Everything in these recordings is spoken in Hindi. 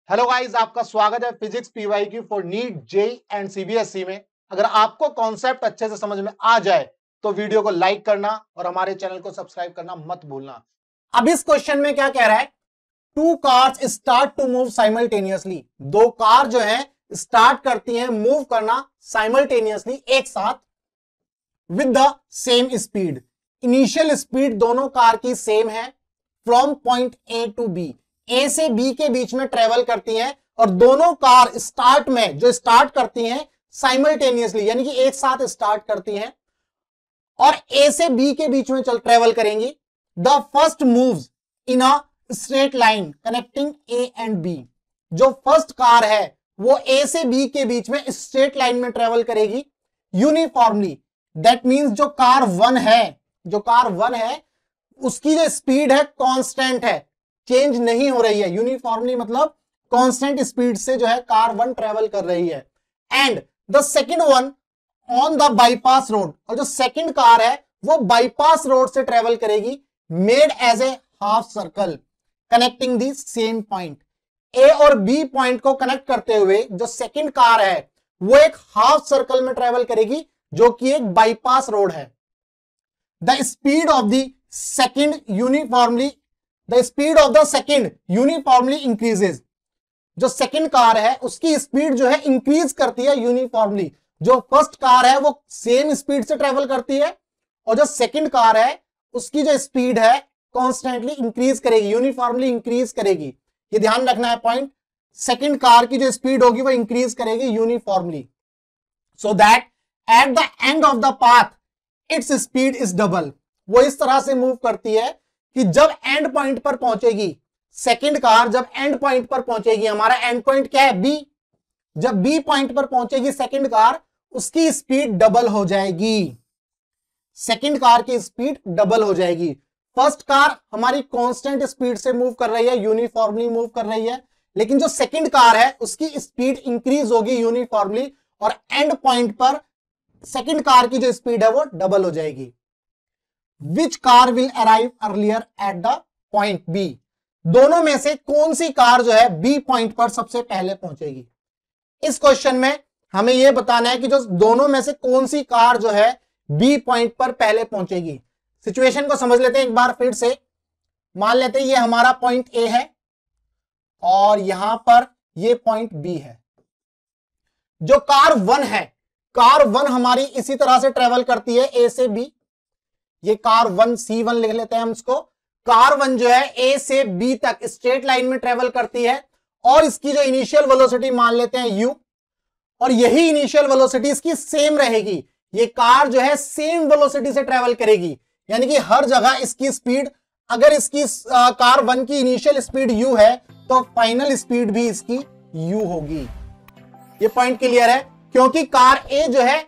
हेलो गाइस, आपका स्वागत है physics PYQ for NEET JEE and CBSE में। अगर आपको कॉन्सेप्ट अच्छे से समझ में आ जाए तो वीडियो को लाइक करना और हमारे चैनल को सब्सक्राइब करना मत भूलना। अब इस क्वेश्चन में क्या कह रहा है, two cars start to move simultaneously. दो कार जो है स्टार्ट करती हैं मूव करना साइमल्टेनियसली, एक साथ, with the same speed. Initial speed दोनों कार की सेम है। From point A to B, A से बी के बीच में ट्रेवल करती हैं और दोनों कार स्टार्ट में जो स्टार्ट करती हैं साइमल्टेनियसली, यानी कि एक साथ स्टार्ट करती हैं और ए से बी के बीच में ट्रेवल करेंगी। The first moves in a straight line connecting A and B. जो फर्स्ट कार है वो ए से बी के बीच में स्ट्रेट लाइन में ट्रेवल करेगी यूनिफॉर्मली। दैट मींस जो कार वन है उसकी जो स्पीड है कांस्टेंट है, चेंज नहीं हो रही है। यूनिफॉर्मली मतलब कांस्टेंट स्पीड से जो है कार वन ट्रेवल कर रही है। And the second one on the bypass road, और जो सेकंड कार है वो बाईपास रोड से ट्रेवल करेगी, made as a half circle connecting the same point. A और बी पॉइंट को कनेक्ट करते हुए जो सेकंड कार है वो एक हाफ सर्कल में ट्रेवल करेगी जो कि एक बाईपास रोड है। The speed of the second uniformly increases. जो सेकंड कार है उसकी स्पीड जो है इंक्रीज करती है यूनिफॉर्मली। जो फर्स्ट कार है वो सेम स्पीड से ट्रेवल करती है और जो सेकंड कार है उसकी जो स्पीड है कॉन्स्टेंटली इंक्रीज करेगी, यूनिफॉर्मली इंक्रीज करेगी। ये ध्यान रखना है पॉइंट। सेकंड कार की जो स्पीड होगी वो इंक्रीज करेगी uniformly, so that at the end of the path its speed is double. वो इस तरह से मूव करती है कि जब एंड पॉइंट पर पहुंचेगी सेकंड कार, जब एंड पॉइंट पर पहुंचेगी, हमारा एंड पॉइंट क्या है बी, जब बी पॉइंट पर पहुंचेगी सेकंड कार, उसकी स्पीड डबल हो जाएगी। सेकंड कार की स्पीड डबल हो जाएगी। फर्स्ट कार हमारी कांस्टेंट स्पीड से मूव कर रही है, यूनिफॉर्मली मूव कर रही है, लेकिन जो सेकंड कार है उसकी स्पीड इंक्रीज होगी यूनिफॉर्मली और एंड पॉइंट पर सेकंड कार की जो स्पीड है वो डबल हो जाएगी। Which car will arrive earlier at the point B? दोनों में से कौन सी कार जो है बी पॉइंट पर सबसे पहले पहुंचेगी? इस क्वेश्चन में हमें यह बताना है कि जो दोनों में से कौन सी कार जो है बी पॉइंट पर पहले पहुंचेगी। सिचुएशन को समझ लेते हैं एक बार फिर से। मान लेते हैं ये हमारा पॉइंट ए है और यहां पर ये पॉइंट बी है। जो कार वन है, कार वन हमारी इसी तरह से ट्रेवल करती है ए से बी। ये कार वन C1 लिख लेते हैं हम इसको। कार वन जो है ए से बी तक स्ट्रेट लाइन में ट्रेवल करती है और इसकी जो इनिशियल वेलोसिटी मान लेते हैं u, और यही इनिशियल वेलोसिटी इसकी सेम रहेगी। ये कार जो है सेम वेलोसिटी से ट्रेवल करेगी, यानी कि हर जगह इसकी स्पीड, अगर इसकी कार वन की इनिशियल स्पीड u है तो फाइनल स्पीड भी इसकी u होगी। ये पॉइंट क्लियर है, क्योंकि कार ए जो है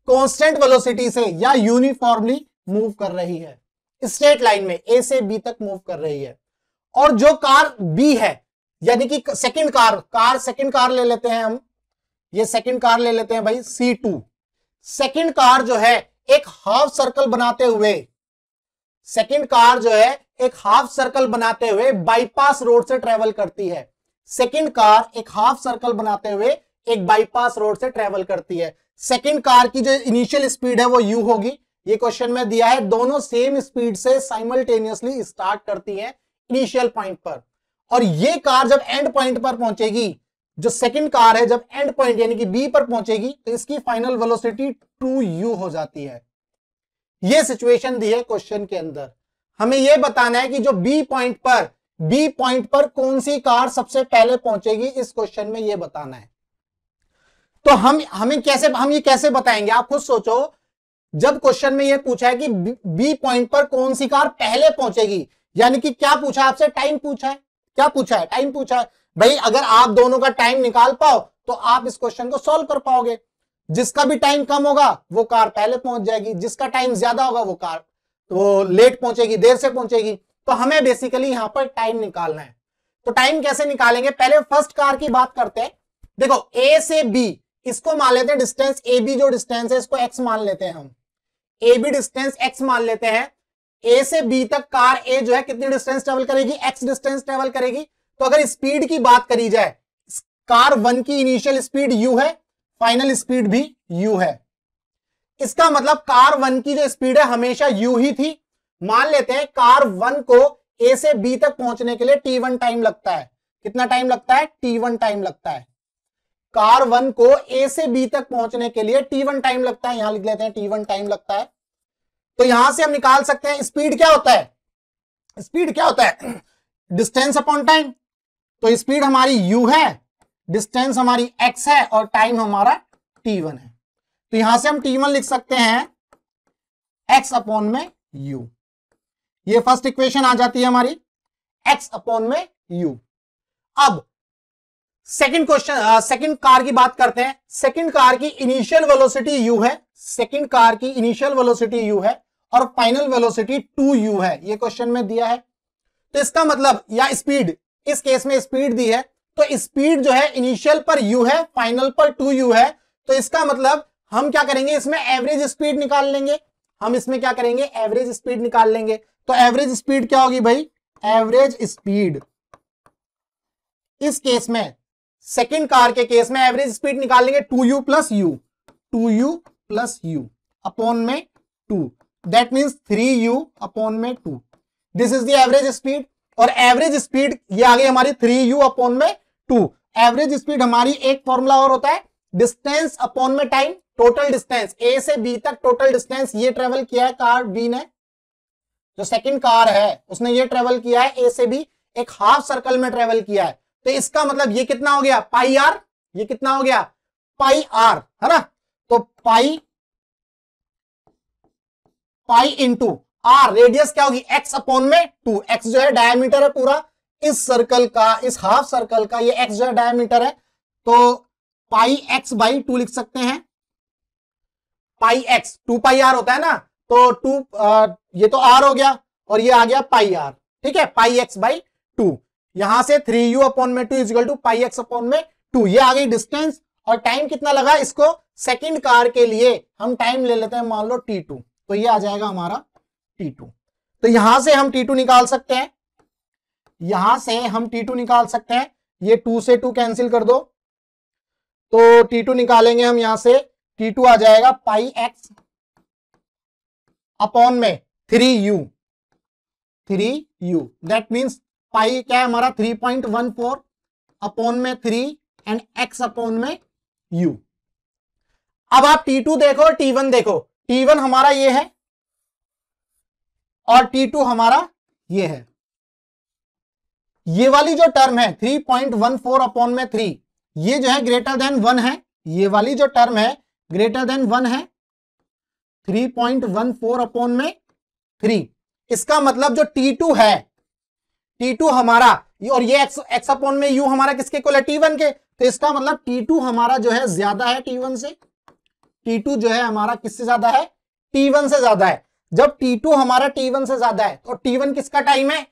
कांस्टेंट वेलोसिटी से या यूनिफॉर्मली मूव कर रही है, स्ट्रेट लाइन में ए से बी तक मूव कर रही है। और जो कार बी है, यानी कि सेकंड कार ले लेते हैं हम, ये सेकंड कार ले लेते हैं भाई C2। सेकंड कार जो है एक हाफ सर्कल बनाते हुए बाईपास रोड से ट्रेवल करती है। सेकंड कार एक हाफ सर्कल बनाते हुए एक बाईपास रोड से ट्रेवल करती है। सेकंड कार की जो इनिशियल स्पीड है वो u होगी। ये क्वेश्चन में दिया है, दोनों सेम स्पीड से साइमल्टेनियसली स्टार्ट करती हैं इनिशियल पॉइंट पर, और ये कार जब एंड पॉइंट पर पहुंचेगी, जो सेकंड कार है जब एंड पॉइंट यानी कि बी पर पहुंचेगी तो इसकी फाइनल वेलोसिटी 2u हो जाती है। ये सिचुएशन दी है क्वेश्चन के अंदर। हमें यह बताना है कि जो बी पॉइंट पर कौन सी कार सबसे पहले पहुंचेगी, इस क्वेश्चन में यह बताना है। तो हम ये कैसे बताएंगे, आप खुद सोचो। जब क्वेश्चन में यह पूछा है कि बी पॉइंट पर कौन सी कार पहले पहुंचेगी, यानी कि क्या पूछा आपसे, टाइम पूछा है। टाइम पूछा है भाई। अगर आप दोनों का टाइम निकाल पाओ तो आप इस क्वेश्चन को सॉल्व कर पाओगे। जिसका भी टाइम कम होगा वो कार पहले पहुंच जाएगी, जिसका टाइम ज्यादा होगा वो कार तो लेट पहुंचेगी, देर से पहुंचेगी। तो हमें बेसिकली यहां पर टाइम निकालना है। तो टाइम कैसे निकालेंगे, पहले फर्स्ट कार की बात करते हैं। देखो ए से बी, इसको मान लेते हैं डिस्टेंस ए बी, जो डिस्टेंस है इसको x मान लेते हैं हम। ए बी डिस्टेंस x मान लेते हैं। ए से बी तक कार ए जो है कितनी डिस्टेंस ट्रेवल करेगी, x डिस्टेंस ट्रेवल करेगी। तो अगर स्पीड की बात करी जाए, कार 1 की इनिशियल स्पीड u है, फाइनल स्पीड भी u है। इसका मतलब कार 1 की जो स्पीड है हमेशा u ही थी। मान लेते हैं कार 1 को a से b तक पहुंचने के लिए t1 टाइम लगता है। कितना टाइम लगता है? t1 टाइम लगता है। कार 1 को a से b तक पहुंचने के लिए t1 टाइम लगता है, यहां लिख लेते हैं t1 टाइम लगता है। तो यहां से हम निकाल सकते हैं स्पीड क्या होता है? स्पीड क्या होता है? Distance upon time. तो स्पीड हमारी u है, डिस्टेंस हमारी x है और टाइम हमारा t1 है। तो यहां से हम t1 लिख सकते हैं x अपॉन में u। ये फर्स्ट इक्वेशन आ जाती है हमारी, x अपॉन में u। अब सेकंड क्वेश्चन, सेकंड कार की बात करते हैं। सेकंड कार की इनिशियल वेलोसिटी u है, सेकंड कार की इनिशियल वेलोसिटी u है और फाइनल वेलोसिटी 2u है। ये क्वेश्चन में दिया है। तो इसका मतलब, या स्पीड, इस केस में स्पीड दी है, तो स्पीड जो है इनिशियल पर u है, फाइनल पर 2u है। तो इसका मतलब हम क्या करेंगे, इसमें एवरेज स्पीड निकाल लेंगे। हम इसमें क्या करेंगे? एवरेज स्पीड निकाल लेंगे। तो एवरेज स्पीड क्या होगी भाई? एवरेज स्पीड इस केस में, सेकंड कार के केस में एवरेज स्पीड निकाल लेंगे 2u plus u, 2u plus u upon में 2, दैट मींस 3u अपॉन में 2। This is the average speed. और एवरेज स्पीड ये आ गई हमारी 3u अपॉन में 2। एवरेज स्पीड हमारी एक फॉर्मूला और होता है, डिस्टेंस अपॉन में टाइम। टोटल डिस्टेंस a से b तक, टोटल डिस्टेंस ये ट्रेवल किया है कार b ने, जो सेकंड कार है उसने ये ट्रेवल किया है a से b, एक हाफ सर्कल में ट्रेवल किया है। तो इसका मतलब ये कितना हो गया? पाई आर। ये कितना हो गया? पाई आर, है ना। तो पाई इंटू आर, रेडियस क्या होगी? x अपॉन में 2। x जो है डायमीटर है पूरा इस सर्कल का, इस हाफ सर्कल का, ये x जो है डायमीटर है। तो पाई x बाई 2 लिख सकते हैं। पाई x 2 पाई आर होता है ना, तो 2 ये तो r हो गया और ये आ गया पाई आर, ठीक है, पाई x बाई 2। यहां से 3u अपॉन में 2 is equal to pi x upon में 2। ये आ गई डिस्टेंस। और टाइम कितना लगा इसको? सेकंड कार के लिए हम टाइम ले लेते हैं, मान लो t2, तो ये आ जाएगा हमारा t2। तो यहां से हम t2 निकाल सकते हैं, यहां से हम t2 निकाल सकते हैं। ये 2 से 2 कैंसिल कर दो, तो t2 निकालेंगे हम, यहां से t2 आ जाएगा पाई x अपॉन में 3u, दैट मींस पाई क्या है हमारा? 3.14 अपॉन में 3 एंड x अपॉन में u। अब आप t2 देखो और t1 देखो। t1 हमारा ये है और t2 हमारा ये है। ये वाली जो टर्म है 3.14 अपॉन में 3, ये जो है ग्रेटर देन 1 है। ये वाली जो टर्म है ग्रेटर देन 1 है, 3.14 अपॉन में 3। इसका मतलब जो t2 है, t2 हमारा, और ये x अपॉन में u हमारा किसके इक्वल है? t1 के। तो इसका मतलब t2 हमारा जो है ज्यादा है t1 से। t2 जो है हमारा किससे ज्यादा है? t1 से ज्यादा है। जब t2 हमारा t1 से ज्यादा है तो t1 किसका टाइम है?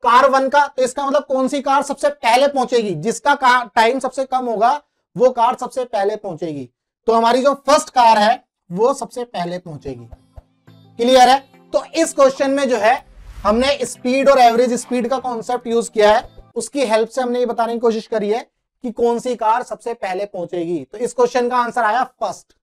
कार 1 का। तो इसका मतलब कौन सी कार सबसे पहले पहुंचेगी? जिसका टाइम सबसे कम होगा वो कार सबसे पहले पहुंचेगी। तो हमारी जो फर्स्ट कार है वो सबसे पहले पहुंचेगी। क्लियर है? तो इस क्वेश्चन में जो है हमने स्पीड और एवरेज स्पीड का कॉन्सेप्ट यूज किया है, उसकी हेल्प से हमने ये बताने की कोशिश करी है कि कौन सी कार सबसे पहले पहुंचेगी। तो इस क्वेश्चन का आंसर आया फर्स्ट।